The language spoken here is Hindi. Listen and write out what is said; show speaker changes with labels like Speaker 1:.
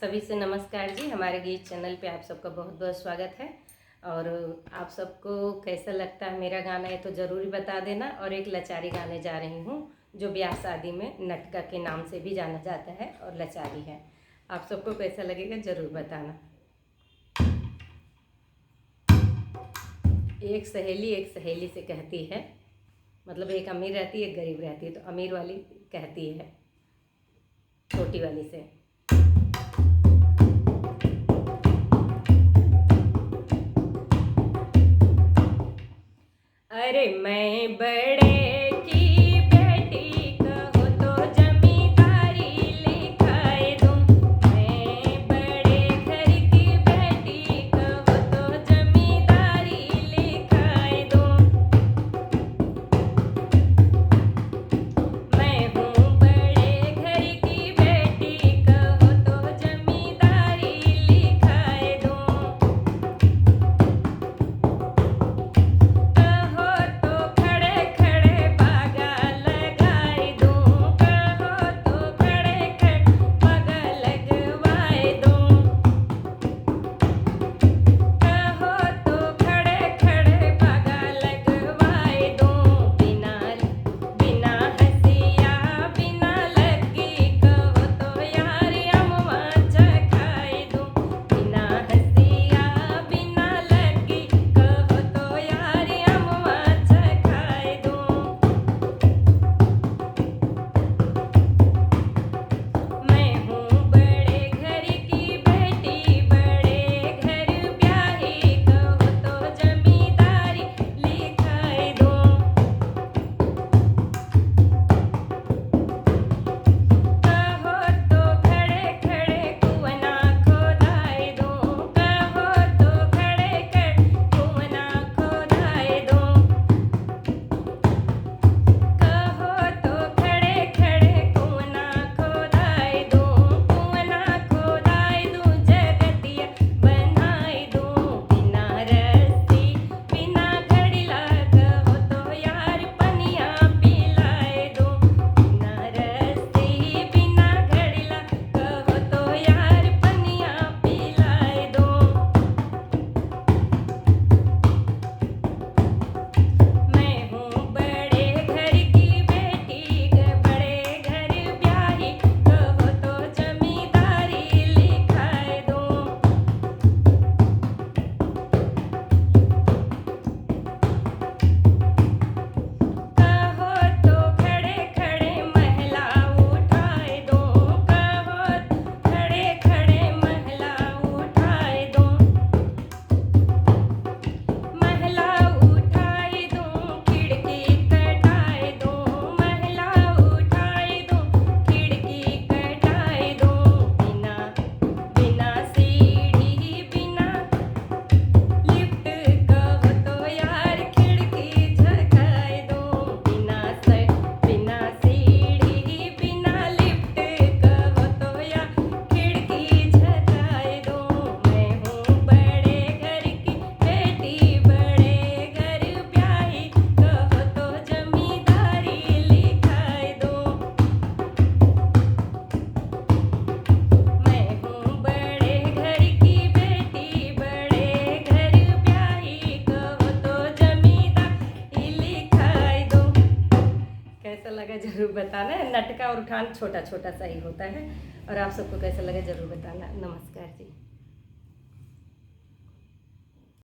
Speaker 1: सभी से नमस्कार जी। हमारे गीत चैनल पे आप सबका बहुत बहुत स्वागत है। और आप सबको कैसा लगता है मेरा गाना, ये तो ज़रूर बता देना। और एक लचारी गाने जा रही हूँ जो ब्याह शादी में नटका के नाम से भी जाना जाता है और लचारी है। आप सबको कैसा लगेगा ज़रूर बताना। एक सहेली से कहती है, मतलब एक अमीर रहती है एक गरीब रहती है, तो अमीर वाली कहती है छोटी वाली से, अरे मैं बड़े की बेटी कहो तो जमींदारी लिखाए दूं। मैं बड़े घर की बेटी कहो तो जमींदारी लिखाए दूं। मैं हूँ बड़े घर की बेटी कहो तो जमींदारी लिखाए दूं। कैसा लगा ज़रूर बताना। नटका और उठान छोटा छोटा सा ही होता है। और आप सबको कैसा लगा ज़रूर बताना। नमस्कार जी।